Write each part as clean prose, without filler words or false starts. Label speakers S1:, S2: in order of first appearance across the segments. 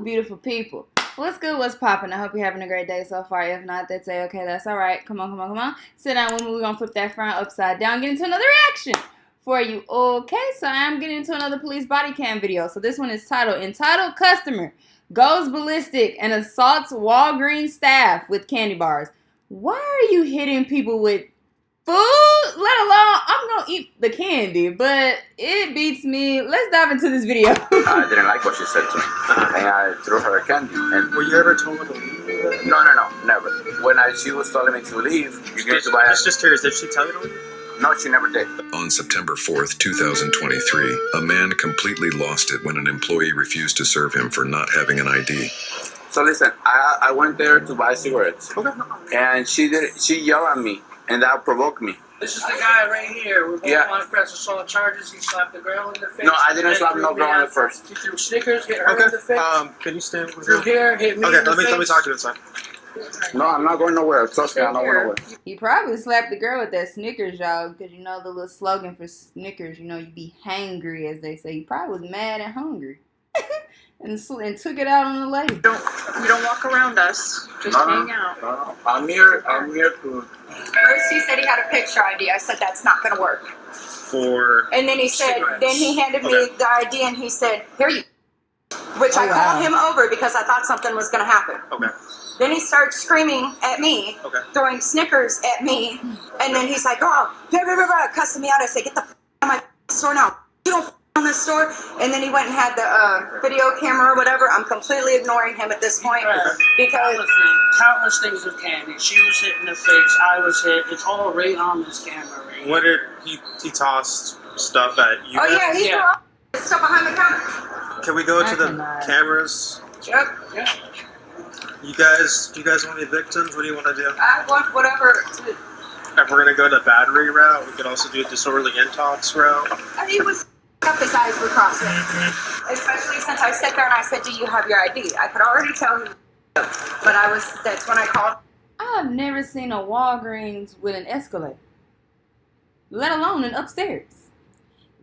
S1: beautiful people. What's good? What's poppin'? I hope you're having a great day so far. If not, that's okay. That's all right. Come on. Sit down with me. We're going to flip that frown upside down. Get into another reaction for you. Okay, so I'm getting into another police body cam video. So this one is titled, Entitled Customer Goes Ballistic and Assaults Walgreens Staff with Candy Bars. Why are you hitting people with food? Let alone, I'm going to eat the candy, but it beats me. Let's dive into this video.
S2: I didn't like what she said to me, and I threw her a candy. And
S3: were you ever told to leave?
S2: No, never. When she was telling me to leave, you get to buy.
S3: I was just curious, did she tell you to leave?
S2: No, she never did.
S4: On September 4th, 2023, a man completely lost it when an employee refused to serve him for not having an ID.
S2: So listen, I went there to buy cigarettes.
S3: Okay.
S2: And she yelled at me, and that provoked me.
S5: This is the guy right here. We're both on press assault charges. He slapped the girl in the face.
S2: No, I didn't slap no girl in the face.
S5: He threw Snickers, hit her in the face.
S3: Can you stand with
S5: Through here, hit me in the face.
S3: let me talk to you inside.
S2: No, I'm not going nowhere. Trust me, I'm not going nowhere.
S1: He probably slapped the girl with that Snickers, y'all, because you know the little slogan for Snickers, you know, you be hangry, as they say. He probably was mad and hungry. and took it out on the lady.
S6: You don't walk around us. Just hang out.
S2: No. I'm here to...
S7: First he said he had a picture ID. I said that's not going to work. And then he said,
S5: cigarettes.
S7: then he handed me the ID and he said, here you. Which I called him over because I thought something was going to happen.
S3: Okay.
S7: Then he starts screaming at me, throwing Snickers at me, and then he's like, oh, cussing me out. I said, get the out of my store now. You don't on this store. And then he went and had the video camera or whatever. I'm completely ignoring him at this point because
S5: Countless things with candy. She was hit in the face. I was hit. It's all right on this camera. Right
S3: what did he tossed stuff at you?
S7: Oh yeah, he threw stuff behind the counter.
S3: Can we go to the cameras?
S7: Yep.
S5: Yeah.
S3: Do you guys want to be victims? What do you want to do?
S7: I want whatever.
S3: If we're gonna go the battery route, we could also do a disorderly intox route.
S7: He was up, his eyes were crossing. Especially since I sat there and I said, do you have your ID? I could already tell him, but that's when I called.
S1: I've never seen a Walgreens with an escalator, let alone an upstairs.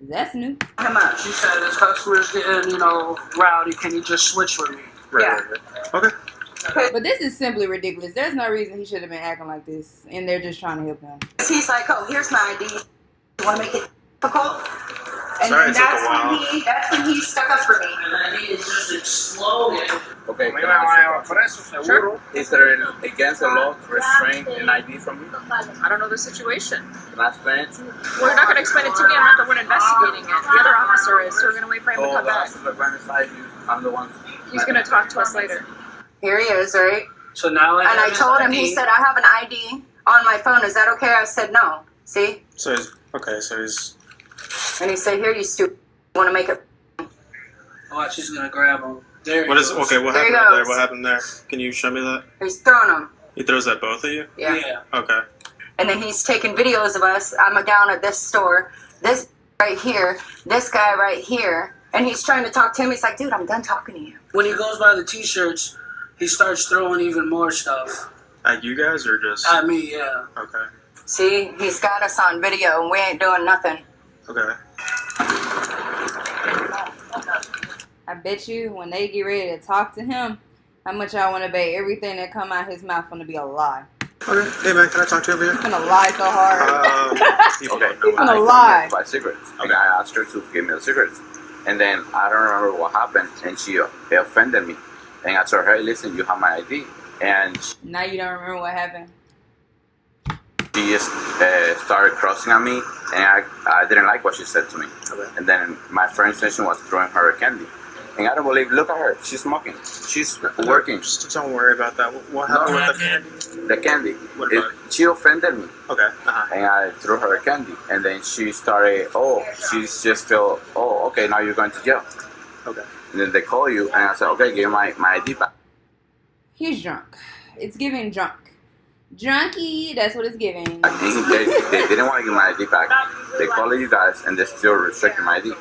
S1: That's new.
S7: Him up.
S5: She said, this customer's getting, rowdy. Can you just switch with me?
S7: Yeah.
S3: Okay.
S1: But this is simply ridiculous. There's no reason he should have been acting like this, and they're just trying to help him.
S7: He's like, oh, here's my ID. You want to make it difficult? And
S3: Sorry,
S7: then that's when he stuck up for me.
S5: And then he just exploded.
S2: Okay, can I ask you? Sure. Is there against the law to restrain an ID from me?
S6: I don't know the situation.
S2: Can I explain it to you?
S6: Well, you're not going to explain it to me. I'm not the one investigating it. The other officer is, so we're going to wait for him to come back.
S2: I'm the one.
S6: He's going to talk to us later.
S7: Here he is, right?
S5: So now
S7: I told him, he said, I have an ID on my phone. Is that okay? I said, no. See?
S3: So he's...
S7: And he said, here, you stupid. Want to make it?
S5: Watch, he's going to grab him. There
S3: What happened there? What happened there? Can you show me that?
S7: He's throwing them.
S3: He throws at both of you?
S5: Yeah.
S3: Okay.
S7: And then he's taking videos of us. I'm down at this store. This right here. This guy right here. And he's trying to talk to him. He's like, dude, I'm done talking to you.
S5: When he goes by the t-shirts, he starts throwing even more stuff.
S3: At you guys or just...
S5: At me, yeah.
S3: Okay.
S7: See? He's got us on video and we ain't doing nothing.
S3: Okay.
S1: I bet you when they get ready to talk to him, how much I want to bet everything that come out his mouth gonna be a lie.
S3: Okay. Hey man, can I talk to you over here?
S1: He's gonna lie so hard.
S2: Okay,
S1: He's gonna lie.
S2: Buy cigarettes. And I asked her to give me the cigarettes. And then I don't remember what happened, and she offended me. And I told her, hey, listen, you have my ID. And
S1: Now you don't remember what happened?
S2: she just started crossing at me, and I didn't like what she said to me.
S3: Okay.
S2: And then my friend's intention was throwing her a candy. And I don't believe, look at her, she's smoking. She's working.
S3: Just don't worry about that. What happened with the candy?
S2: The candy.
S3: What about it?
S2: She offended me.
S3: Okay.
S2: And I threw her a candy. And then she started, okay, now you're going to jail.
S3: Okay.
S2: And then they call you, and I said, okay, give me my ID back.
S1: He's drunk. It's giving drunk. Drunky, that's what it's giving.
S2: They didn't want to give my ID back. They called you guys, and they still restricted my ID.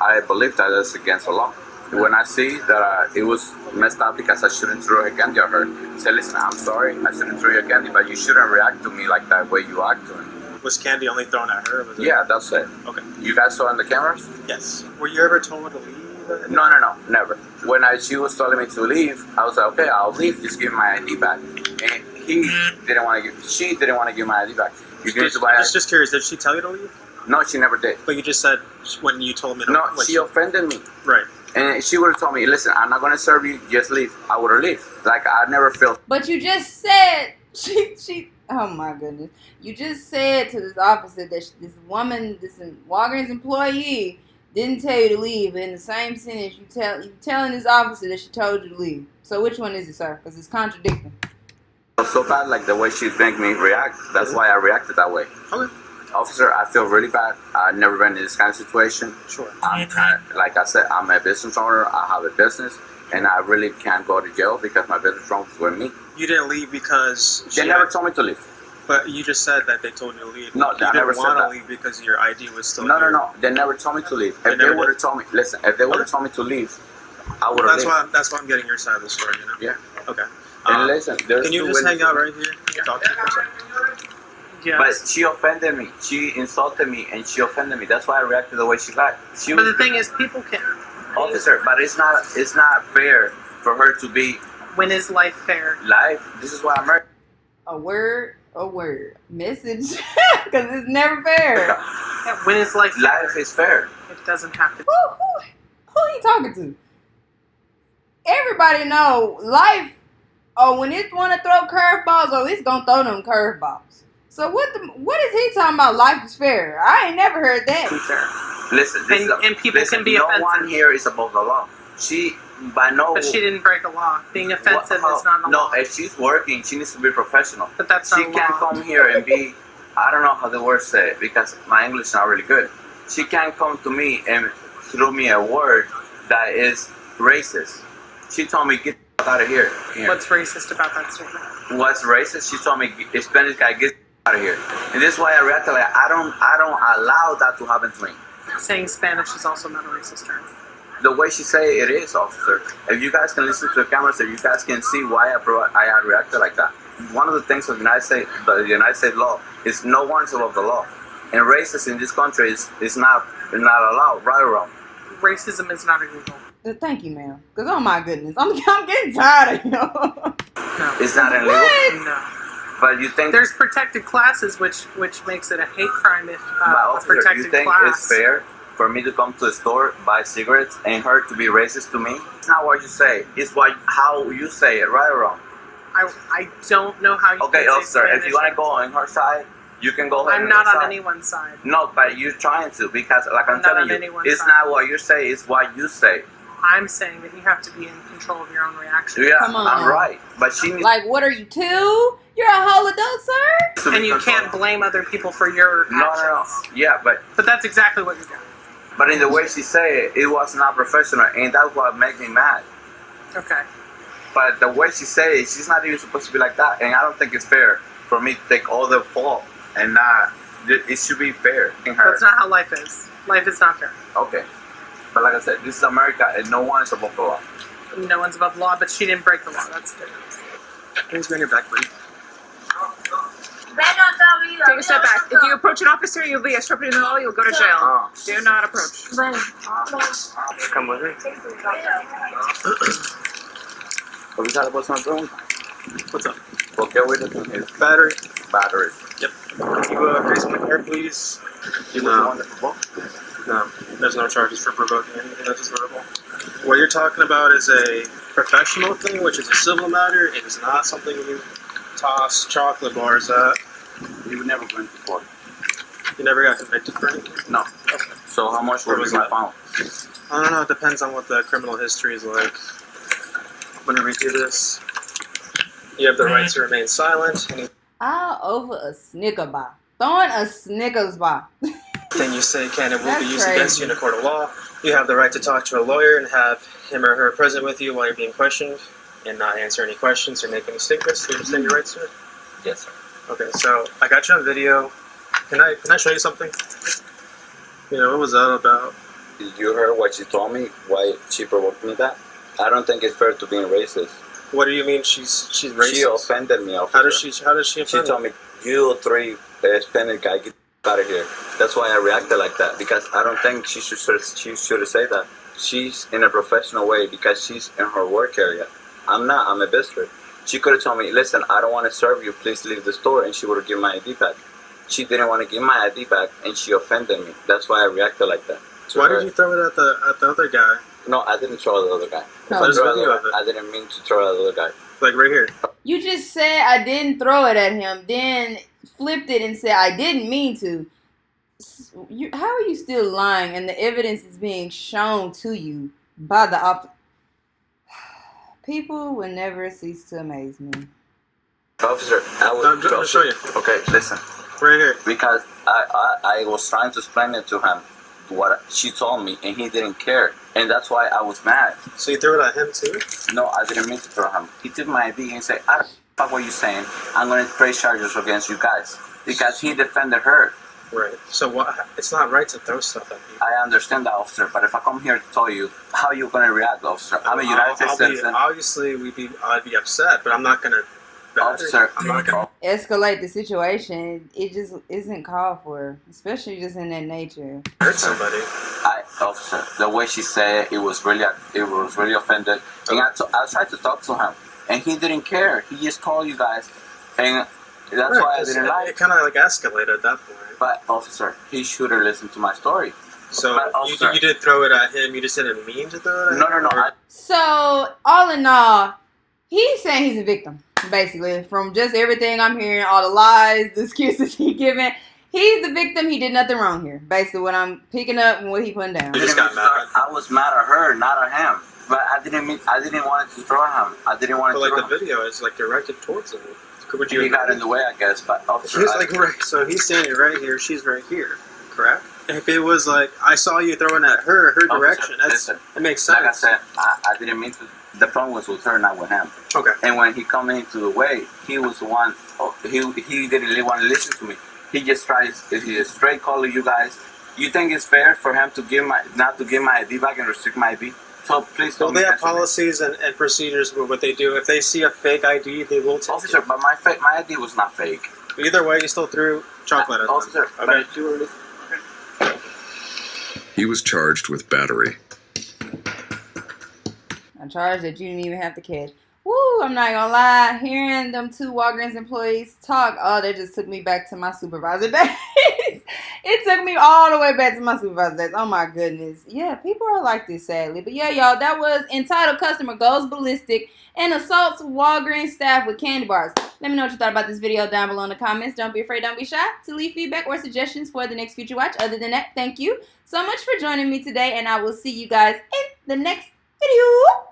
S2: I believe that that's against the law. When I see that it was messed up because I shouldn't throw a candy at her, I said, listen, I'm sorry, I shouldn't throw you a candy, but you shouldn't react to me like that way you act to me.
S3: Was candy only thrown at her? Was it?
S2: Yeah, that's it.
S3: Okay.
S2: You guys saw in the cameras?
S3: Yes. Were you ever told to leave?
S2: No, never. When she was telling me to leave, I was like, okay, I'll leave. Just give me my ID back. And she didn't want to give my ID back. You give it to my
S3: Just curious, did she tell you to leave?
S2: No, she never did.
S3: But you just said when you told me to
S2: No,
S3: leave.
S2: she offended me.
S3: Right.
S2: And she would have told me, listen, I'm not going to serve you, just leave. I would have left. Like, I never felt.
S1: But you just said she. Oh my goodness! You just said to this officer that this woman, this Walgreens employee, didn't tell you to leave. But in the same sentence, you telling this officer that she told you to leave. So which one is it, sir? Because it's contradicting.
S2: So bad, like the way she made me react. That's why I reacted that way.
S3: Okay.
S2: Officer, I feel really bad. I've never been in this kind of situation.
S3: Sure.
S2: Like I said, I'm a business owner. I have a business, and I really can't go to jail because my business runs with me.
S3: You didn't leave because
S2: They never told me to leave.
S3: But you just said that they told you to leave.
S2: No,
S3: you
S2: I never
S3: didn't
S2: said
S3: want to
S2: that.
S3: leave because your ID was still
S2: No.
S3: here.
S2: They never told me to leave.
S3: They
S2: If they
S3: never
S2: would have
S3: did?
S2: told me, listen, if they would have told me to leave, I would have left.
S3: That's why I'm getting your side of the story, you know?
S2: Yeah.
S3: Okay.
S2: And listen, there's
S3: Can you
S2: two
S3: just hang
S2: witnesses.
S3: out right here and talk to me for a second?
S5: Yes.
S2: But she offended me. She insulted me, and she offended me. That's why I reacted the way she got. She
S5: But
S2: was
S5: the thing is, people can.
S2: officer, but it's not fair for her to be
S5: When is life fair?
S2: live. This is why I'm married.
S1: A word, message, because it's never fair.
S5: Yeah, when is life fair?
S2: Life is fair.
S5: It doesn't have to.
S1: Who he talking to? Everybody know life. Oh, when it want to throw curveballs, it's gonna throw them curveballs. So what is he talking about? Life is fair. I ain't never heard that.
S2: Listen, this
S5: And people can be
S2: no
S5: offensive.
S2: one here is above the law. She, by no.
S5: But she didn't break a law. Being offensive is not the law.
S2: No, if she's working, she needs to be professional.
S5: But that's
S2: She
S5: not
S2: can't
S5: law.
S2: come here and be. I don't know how the word say it because my English is not really good. She can't come to me and throw me a word that is racist. She told me, get out of here.
S5: What's racist about that statement?
S2: What's racist? She told me, Spanish guy, get out of here. And this is why I reacted like, I don't allow that to happen to me.
S5: Saying Spanish is also not a racist term.
S2: The way she say it is, officer. If you guys can listen to the camera, so you guys can see why I reacted like that. One of the things of the United States law is no one's above the law. And racist in this country is not allowed, right or wrong.
S5: Racism is not illegal.
S1: Thank you, ma'am. Because, oh my goodness, I'm getting tired of you.
S5: No.
S2: It's not illegal.
S1: What?
S5: No.
S2: But you think,
S5: There's protected classes, which makes it a hate crime if
S2: but
S5: a
S2: officer,
S5: protected
S2: you think
S5: class.
S2: it's fair for me to come to the store, buy cigarettes, and her to be racist to me? It's not what you say. It's how you say it, right or wrong.
S5: I don't know how you
S2: Okay,
S5: can say
S2: officer, if
S5: Spanish.
S2: you want to go on her side, you can go ahead.
S5: I'm not on
S2: side.
S5: anyone's side.
S2: No, but you're trying to because, like I'm
S5: I'm not
S2: telling
S5: on
S2: you,
S5: anyone's
S2: it's
S5: side.
S2: not what you say, it's what you say.
S5: I'm saying that you have to be in control of your own reaction.
S2: Yeah,
S1: Come on.
S2: I'm right. But she needs
S1: Like, what are you, 2? You're a whole adult, sir?
S2: to be
S5: And you can't
S2: controlled.
S5: blame other people for your actions.
S2: No. Yeah, but
S5: But that's exactly what you got.
S2: in the way she said it was not professional, and that's what made me mad.
S5: Okay.
S2: But the way she said it, she's not even supposed to be like that, and I don't think it's fair for me to take all the fault and not. It should be fair in her.
S5: That's not how life is. Life is not fair.
S2: Okay. But like I said, this is America, and no one is above the law.
S5: No one's above the law, but she didn't break the law. That's the difference.
S3: Please bring it back, please.
S6: Take a step back. If you approach an officer, you'll be obstructing the law. You'll go to jail.
S2: Oh.
S6: Do not approach.
S2: Come with me. ¿Por qué sale por una pregunta?
S3: What's up?
S2: ¿Por qué voy a tener
S3: Battery.
S2: battery?
S3: Yep. Can you face my car, please?
S2: You
S3: No.
S2: want to provoke?
S3: No, there's no charges for provoking anything that is verbal. What you're talking about is a professional thing, which is a civil matter. It is not something you toss chocolate bars at.
S2: You would never go into court.
S3: You never got convicted for anything?
S2: No. So how much
S3: Where
S2: would
S3: was
S2: be my
S3: that?
S2: pound?
S3: I don't know. It depends on what the criminal history is like. I'm going to read you this. You have the right to remain silent.
S1: All over a Snicker bar. Throwing a Snickers bar.
S3: Anything you say can and will
S1: That's
S3: be used
S1: crazy.
S3: against you in a court of law. You have the right to talk to a lawyer and have him or her present with you while you're being questioned and not answer any questions or make any statements. Do you understand your rights, sir?
S2: Yes, sir.
S3: Okay, so I got you on video. Can I show you something? You know, what was that about?
S2: You heard what she told me? Why she provoked me that? I don't think it's fair to being racist.
S3: What do you mean she's racist?
S2: She offended me. Officer.
S3: How does she
S2: She
S3: offend
S2: told me, you 3 Spanish guy, get out of here. That's why I reacted like that, because I don't think she should have said that. she's in a professional way because she's in her work area. I'm not. I'm a visitor. She could have told me, listen, I don't want to serve you. Please leave the store. And she would have given my ID back. She didn't want to give my ID back, and she offended me. That's why I reacted like that.
S3: So why did you throw it at the other guy?
S2: No, I didn't throw at the other guy.
S1: No.
S2: If I, threw at
S3: Video
S2: the
S3: of it.
S2: I didn't mean to throw at the other guy.
S3: Like right here.
S1: You just said I didn't throw it at him, then flipped it and said I didn't mean to. How are you still lying and the evidence is being shown to you by the People will never cease to amaze me.
S2: Officer,
S3: I'm going to show you.
S2: Okay, listen.
S3: Right here.
S2: Because I was trying to explain it to him, what she told me, and he didn't care. And that's why I was mad.
S3: So you threw it at him too?
S2: No, I didn't mean to throw him. He took my ID and said, I don't fuck what you're saying. I'm going to press charges against you guys. Because he defended her.
S3: Right. So what? It's not right to throw stuff at people.
S2: I understand that, officer, but if I come here to tell you, how you going to react, officer? I'm a United States citizen.
S3: Obviously, I'd be upset, but I'm not going to.
S2: Officer,
S3: I'm not going to.
S1: Escalate the situation. It just isn't called for, especially just in that nature.
S3: Hurt somebody.
S2: Officer, the way she said it was really offended. And I tried to talk to him, and he didn't care. He just called you guys, and that's why I didn't like.
S3: It kind of like escalated at that point.
S2: But officer, he should have listened to my story.
S3: So
S2: But, officer,
S3: you did throw it at him. You just didn't mean to throw it at him.
S2: No.
S1: So, all in all, he's saying he's a victim, basically. From just everything I'm hearing, all the lies, the excuses he giving, he's the victim. He did nothing wrong here. Basically, what I'm picking up and what he putting down.
S3: You just got mad.
S2: I was mad at her, not at him. But I didn't want to throw him. I didn't want to
S3: But
S2: throw
S3: like the
S2: him.
S3: video is like directed towards him. Would you?
S2: He got in the way, I guess. But officer,
S3: He's like right. So he's standing right here. She's right here. Correct. If it was like I saw you throwing at her direction, it makes sense.
S2: Like I said, I didn't mean to. The problem was with her, not with him.
S3: Okay.
S2: And when he come into the way, he was the one. He didn't really want to listen to me. He just tries. He straight calling you guys. You think it's fair for him to not to give my ID back and restrict my ID? So please don't.
S3: Well, they have policies and procedures with what they do. If they see a fake ID, they will take
S2: Officer,
S3: it.
S2: but my ID was not fake.
S3: Either way, you still threw chocolate at them.
S2: Officer,
S3: Okay.
S2: but if you were listening.
S4: He was charged with battery.
S1: A charge that you didn't even have to catch. Woo, I'm not gonna lie. Hearing them two Walgreens employees talk, that just took me back to my supervisor days. It took me all the way back to my supervisor days. Oh my goodness. Yeah, people are like this, sadly. But yeah, y'all, that was Entitled Customer Goes Ballistic and Assaults Walgreens Staff with Candy Bars. Let me know what you thought about this video down below in the comments. Don't be afraid, don't be shy to leave feedback or suggestions for the next future watch. Other than that, thank you so much for joining me today, and I will see you guys in the next video.